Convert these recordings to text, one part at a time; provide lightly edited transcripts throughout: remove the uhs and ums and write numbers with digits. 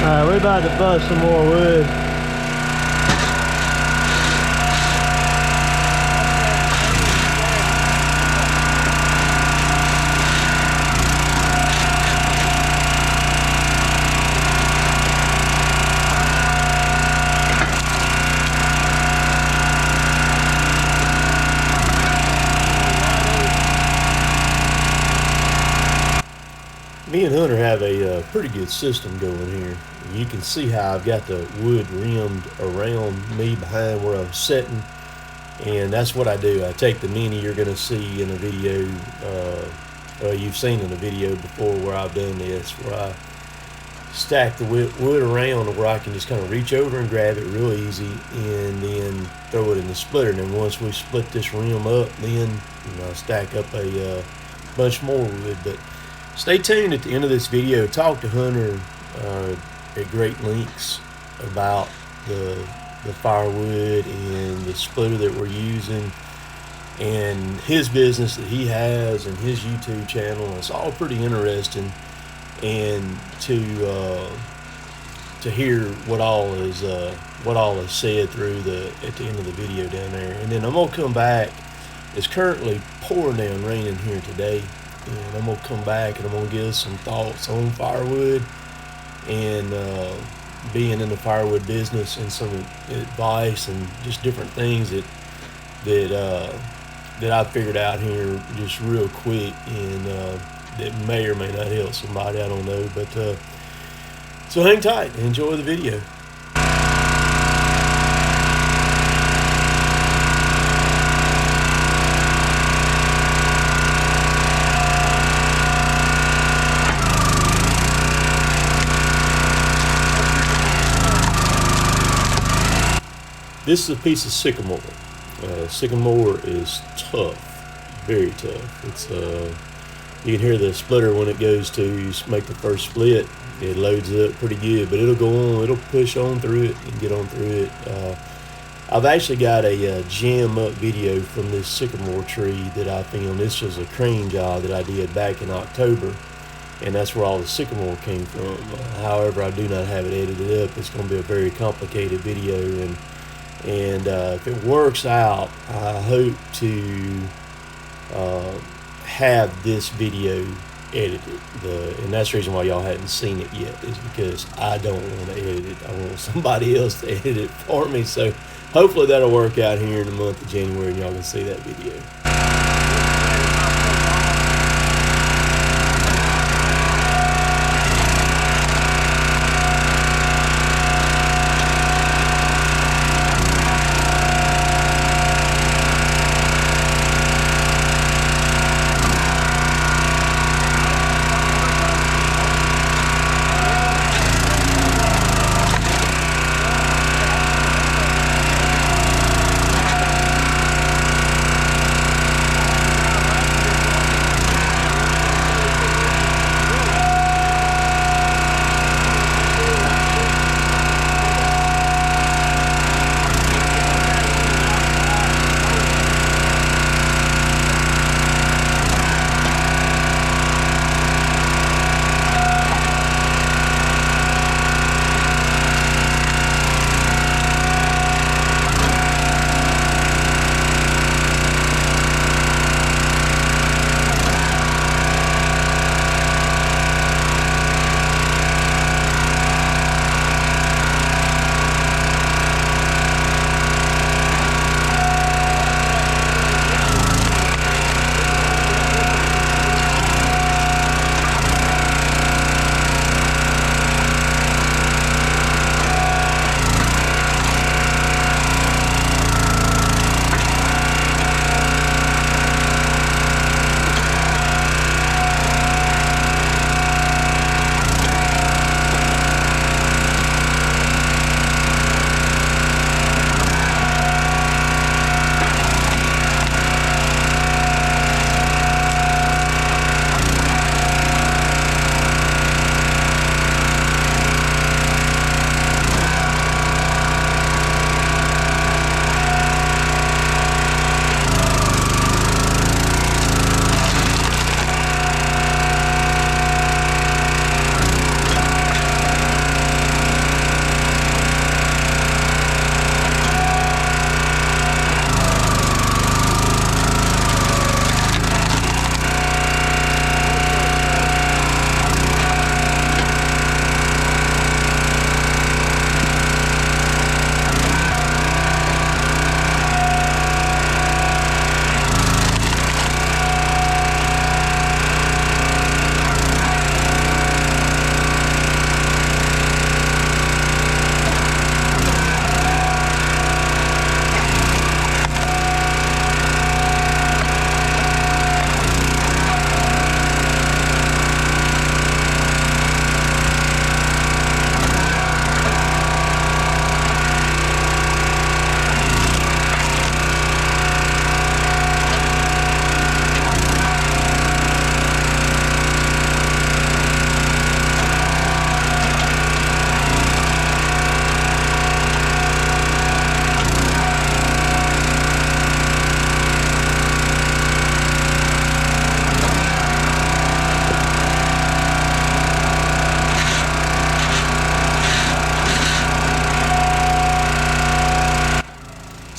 Alright, we're about to bust some more wood. Me and Hunter have a pretty good system going here. You can see how I've got the wood rimmed around me behind where I'm sitting, and that's what I do. I take the mini you're going to see in a video, you've seen in a video before where I've done this, where I stack the wood around where I can just kind of reach over and grab it real easy and then throw it in the splitter. And then once we split this rim up, then I stack up a bunch more wood. But stay tuned at the end of this video. Talk to Hunter at great lengths about the firewood and the splitter that we're using and his business that he has and his YouTube channel. It's all pretty interesting, and to hear what all is said through at the end of the video down there. And then I'm gonna come back. It's currently pouring down raining here today. And I'm going to come back and I'm going to give some thoughts on firewood and being in the firewood business, and some advice and just different things that I figured out here just real quick, and that may or may not help somebody, I don't know. But so hang tight and enjoy the video. This is a piece of sycamore. Sycamore is tough, very tough. It's you can hear the splitter when it goes to make the first split. It loads up pretty good, but it'll go on. It'll push on through it and get on through it. I've actually got a jam up video from this sycamore tree that I filmed. This was a crane job that I did back in October, and that's where all the sycamore came from. However, I do not have it edited up. It's going to be a very complicated video, and if it works out, I hope to have this video edited. And that's the reason why y'all hadn't seen it yet, is because I don't want to edit it. I want somebody else to edit it for me. So hopefully that'll work out here in the month of January, and y'all can see that video.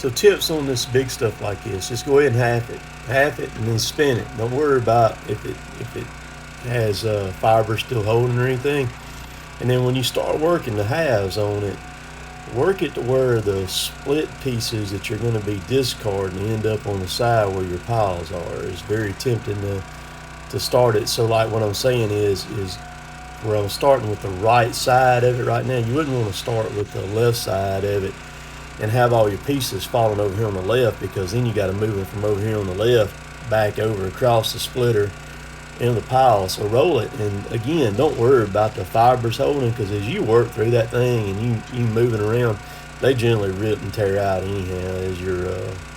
So tips on this big stuff like this: just go ahead and half it, and then spin it. Don't worry about if it has fiber still holding or anything. And then when you start working the halves on it, work it to where the split pieces that you're going to be discarding end up on the side where your piles are. It's very tempting to start it. So like what I'm saying is where I'm starting with the right side of it right now, you wouldn't want to start with the left side of it and have all your pieces falling over here on the left, because then you got to move them from over here on the left back over across the splitter in the pile. So roll it, and again, don't worry about the fibers holding, because as you work through that thing and you moving around, they generally rip and tear out anyhow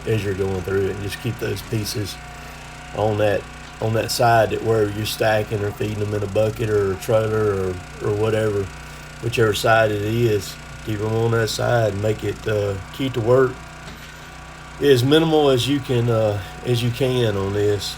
as you're going through it. And just keep those pieces on that side that where you're stacking or feeding them in a bucket or a trailer or whatever, whichever side it is. Keep them on that side and make it keep the work as minimal as you can on this.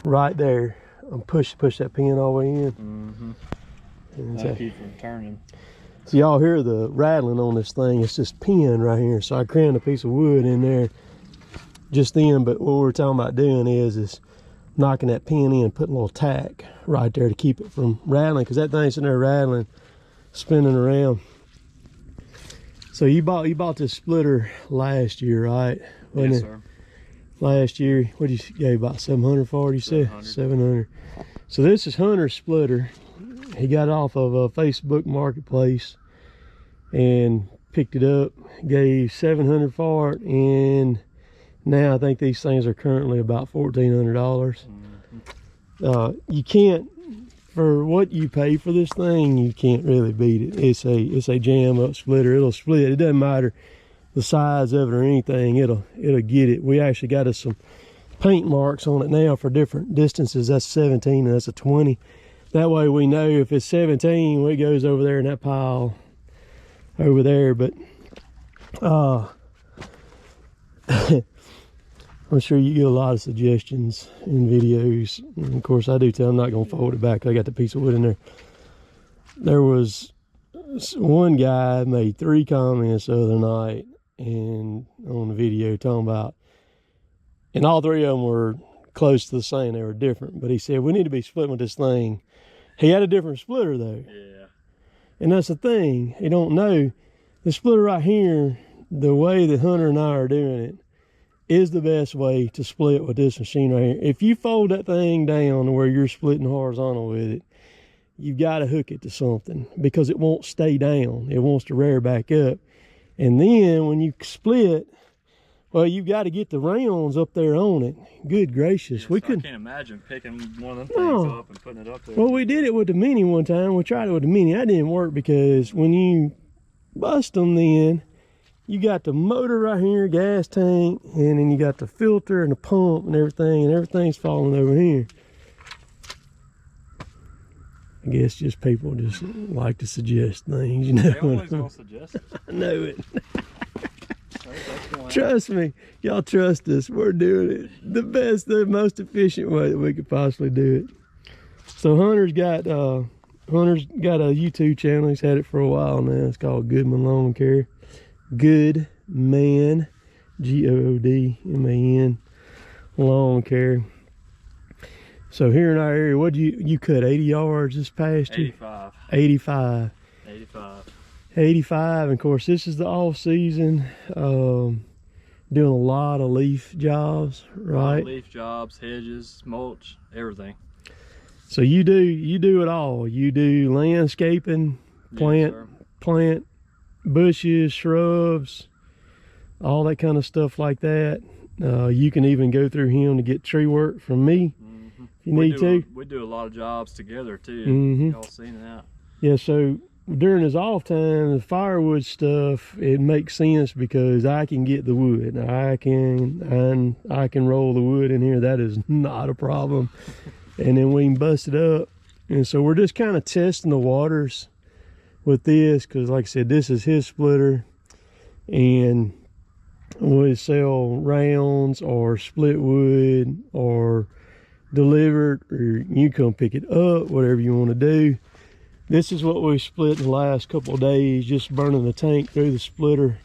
right there. I'm push that pin all the way in. That keeps from turning. So y'all hear the rattling on this thing. It's this pin right here. So I crammed a piece of wood in there just then, but what we're talking about doing is knocking that pin in, putting a little tack right there to keep it from rattling, because that thing's in there rattling, spinning around. So you bought this splitter last year, right? Wasn't Yes, it? sir. Last year, what did you get? About 700 for it, you said? 700. So this is Hunter's splitter. He got it off of a Facebook marketplace and picked it up, gave 700 for it, and now I think these things are currently about $1,400. You can't, for what you pay for this thing, you can't really beat it. It's a jam up splitter. It'll split. It doesn't matter the size of it or anything. It'll get it. We actually got us some paint marks on it now for different distances. That's 17 and that's a 20. That way we know if it's 17, it goes over there in that pile over there. But I'm sure you get a lot of suggestions in videos. And of course, I do tell them I'm not going to fold it back. I got the piece of wood in there. There was one guy made 3 comments the other night and on the video talking about, and all 3 of them were close to the same. They were different. But he said, we need to be splitting with this thing. He had a different splitter though. Yeah. And that's the thing. You don't know. The splitter right here, the way that Hunter and I are doing it, is the best way to split with this machine right here. If you fold that thing down to where you're splitting horizontal with it, you've got to hook it to something because it won't stay down. It wants to rear back up. And then when you split, well, you've got to get the rounds up there on it. Good gracious. I can't imagine picking one of them things up and putting it up there. Well, we did it with the Mini one time. We tried it with the Mini. That didn't work because when you bust them then, you got the motor right here, gas tank, and then you got the filter and the pump and everything's falling over here. I guess just people just like to suggest things, you know. They always gonna suggest it. I know it. Trust me, y'all trust us. We're doing it the best, the most efficient way that we could possibly do it. So Hunter's got a YouTube channel. He's had it for a while now. It's called Goodman Lawn Care. Good Man, Goodman Lawn Care. So here in our area, what you cut 80 yards this past year? 85. 85. And of course, this is the off season. Doing a lot of leaf jobs, right? Leaf jobs, hedges, mulch, everything. So you do it all. You do landscaping, plant bushes, shrubs, all that kind of stuff like that. You can even go through him to get tree work from me if you need to. We do a lot of jobs together too. Y'all seen that? Yeah. So during his off time, the firewood stuff, it makes sense because I can get the wood. I can roll the wood in here. That is not a problem. And then we can bust it up. And so we're just kind of testing the waters with this because, like I said, this is his splitter, and we sell rounds or split wood or delivered, or you come pick it up, whatever you want to do. This is what we split in the last couple of days, just burning the tank through the splitter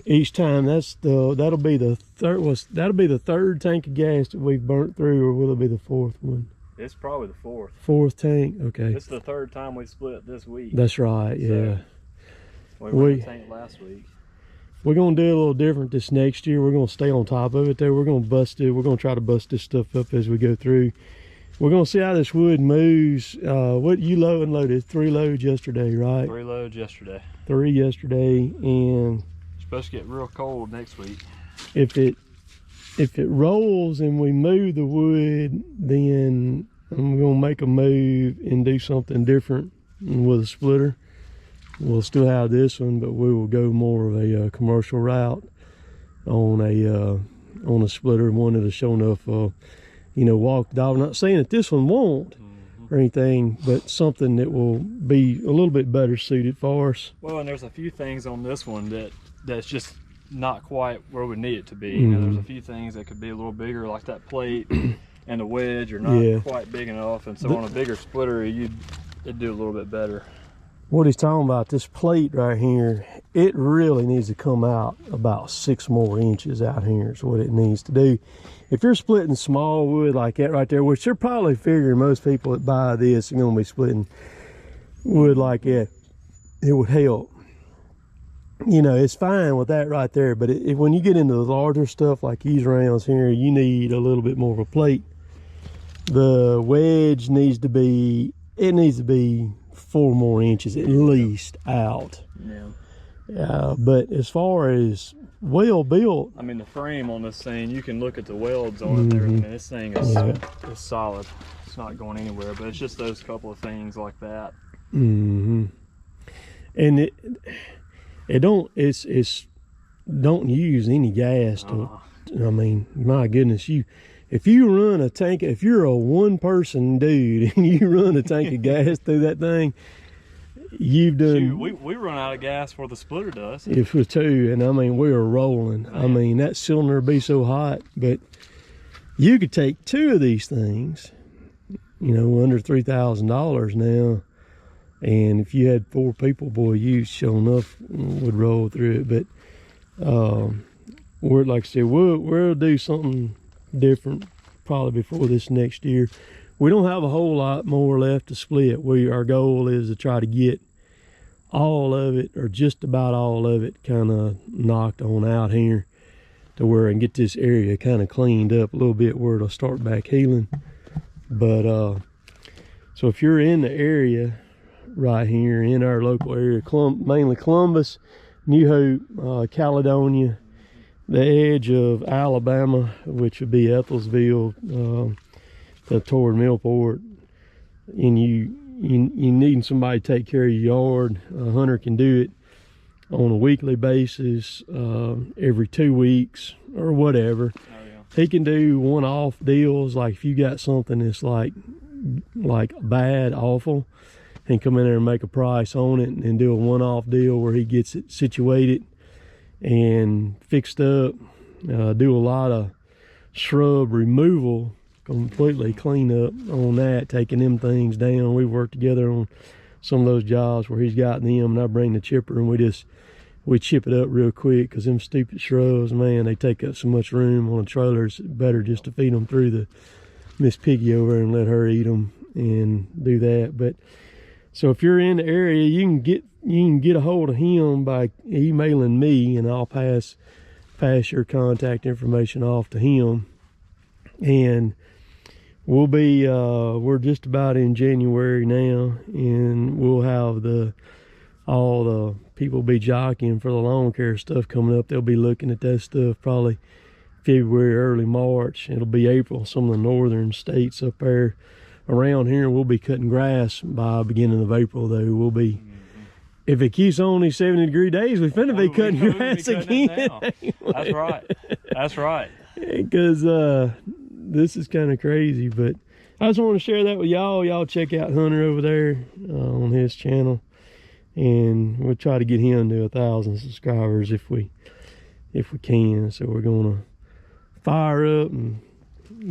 each time. That'll be the third tank of gas that we've burnt through, or will it be the 4th one? It's probably the 4th. 4th tank, okay. This is the 3rd time we split this week. That's right, yeah. So we ran the tank last week. We're gonna do a little different this next year. We're gonna stay on top of it though. We're gonna try to bust this stuff up as we go through. We're gonna see how this wood moves. What you loaded? 3 loads yesterday, right? 3 loads yesterday. 3 yesterday, and it's supposed to get real cold next week. If it rolls and we move the wood, then I'm gonna make a move and do something different with a splitter. We'll still have this one, but we will go more of a commercial route on a splitter, one that'll show enough, walk the dog. I'm not saying that this one won't or anything, but something that will be a little bit better suited for us. Well, and there's a few things on this one that's just not quite where we need it to be. You know, there's a few things that could be a little bigger, like that plate. and the wedge are not quite big enough, and so on a bigger splitter it'd do a little bit better. What he's talking about, this plate right here, it really needs to come out about 6 more inches out here is what it needs to do. If you're splitting small wood like that right there, which they're probably figuring most people that buy this are going to be splitting wood like that, it would help. You know, it's fine with that right there, but when you get into the larger stuff like these rounds here, you need a little bit more of a plate. The wedge needs to be, 4 more inches at least out. Yeah. But as far as well built, I mean, the frame on this thing, you can look at the welds on it there, and this thing is solid. It's not going anywhere, but it's just those couple of things like that. And don't use any gas to, I mean, my goodness, if you run a tank, if you're a 1-person dude and you run a tank of gas through that thing, you've done. Shoot, we run out of gas before the splitter does. If it was 2, and I mean, we were rolling. Man. I mean, that cylinder would be so hot, but you could take 2 of these things, you know, under $3,000 now. And if you had 4 people, boy, you sure enough would roll through it. But we're, like I said, we'll do something different probably before this next year. We don't have a whole lot more left to split. Our goal is to try to get all of it, or just about all of it, kind of knocked on out here to where I can get this area kind of cleaned up a little bit where it'll start back healing. But so if you're in the area right here in our local area, mainly Columbus, New Hope, Caledonia, the edge of Alabama, which would be Ethelsville, toward Millport, and you need somebody to take care of your yard, a hunter can do it on a weekly basis, every 2 weeks or whatever. He can do one-off deals, like if you got something that's like bad, awful, and come in there and make a price on it and do a one-off deal where he gets it situated and fixed up, do a lot of shrub removal, completely clean up on that, taking them things down. We've worked together on some of those jobs where he's gotten them, and I bring the chipper and we chip it up real quick, because them stupid shrubs, man, they take up so much room on a trailer. It's better just to feed them through the Miss Piggy over and let her eat them and do that. But so if you're in the area, you can get a hold of him by emailing me, and I'll pass your contact information off to him. And we'll be we're just about in January now, and we'll have all the people be jockeying for the lawn care stuff coming up. They'll be looking at that stuff probably February, early March. It'll be April. Some of the northern states up there around here, we'll be cutting grass by beginning of April, though. We'll be, if it keeps on these 70-degree days, we're finna be cutting grass again. That's right. That's right. Because this is kind of crazy, but I just want to share that with y'all. Y'all check out Hunter over there on his channel, and we'll try to get him to 1,000 subscribers if we can. So we're gonna fire up and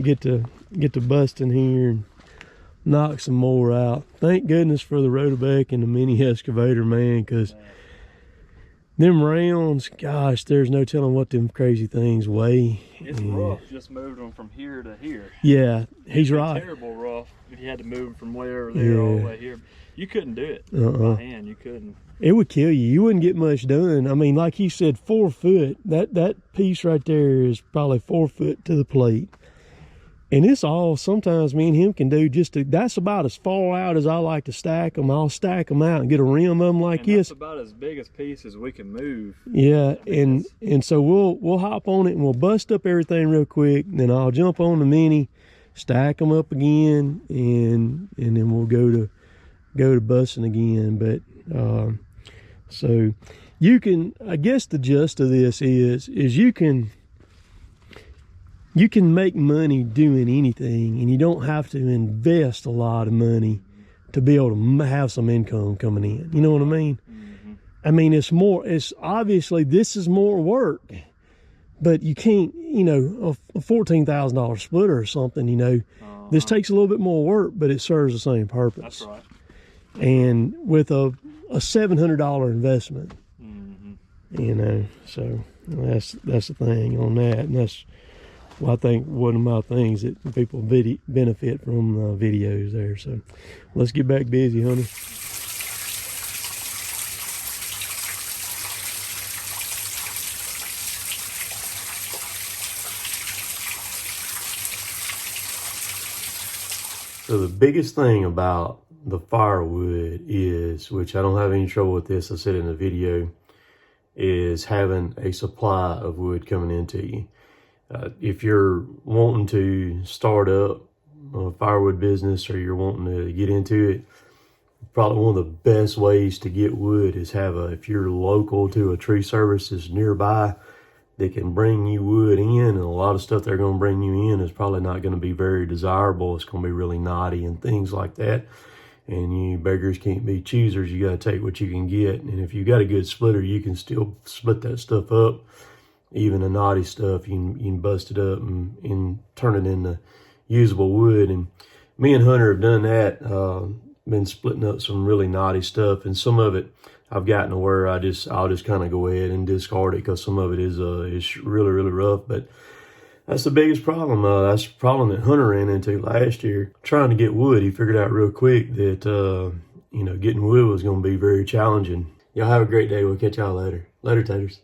get to busting here and knock some more out. Thank goodness for the Rotobeck and the mini excavator, man, because them rounds, gosh, there's no telling what them crazy things weigh. It's rough just moving them from here to here. Yeah, he's right. Terrible rough if you had to move them from where there all the way here. You couldn't do it by hand. You couldn't. It would kill you. You wouldn't get much done. I mean, like he said, 4 foot. That piece right there is probably 4 foot to the plate. And it's all, sometimes me and him can do that's about as far out as I like to stack them. I'll stack them out and get a rim of them like this. That's about as big as piece as we can move. Yeah, and so we'll hop on it and we'll bust up everything real quick. And then I'll jump on the mini, stack them up again, and then we'll go to busting again. But so you can, I guess the gist of this is you can make money doing anything, and you don't have to invest a lot of money to be able to have some income coming in. You know what I mean? I mean, it's obviously this is more work, But you can't, you know, a $14,000 splitter or something, you know, this takes a little bit more work, but it serves the same purpose. That's right. And with a $700 investment, you know, so that's the thing on that. And that's, well, I think one of my things that people benefit from videos there. So let's get back busy, honey. So the biggest thing about the firewood is, which I don't have any trouble with this, I said in the video, is having a supply of wood coming into you. If you're wanting to start up a firewood business or you're wanting to get into it, probably one of the best ways to get wood is if you're local to a tree service that's nearby, they can bring you wood in, and a lot of stuff they're going to bring you in is probably not going to be very desirable. It's going to be really knotty and things like that. And you beggars can't be choosers. You got to take what you can get. And if you got a good splitter, you can still split that stuff up. Even the knotty stuff, you can bust it up and turn it into usable wood. And me and Hunter have done that. Been splitting up some really knotty stuff, and some of it I've gotten to where I'll just kind of go ahead and discard it because some of it is really, really rough. But that's the biggest problem. That's the problem that Hunter ran into last year. Trying to get wood, he figured out real quick that, you know, getting wood was going to be very challenging. Y'all have a great day. We'll catch y'all later. Later, taters.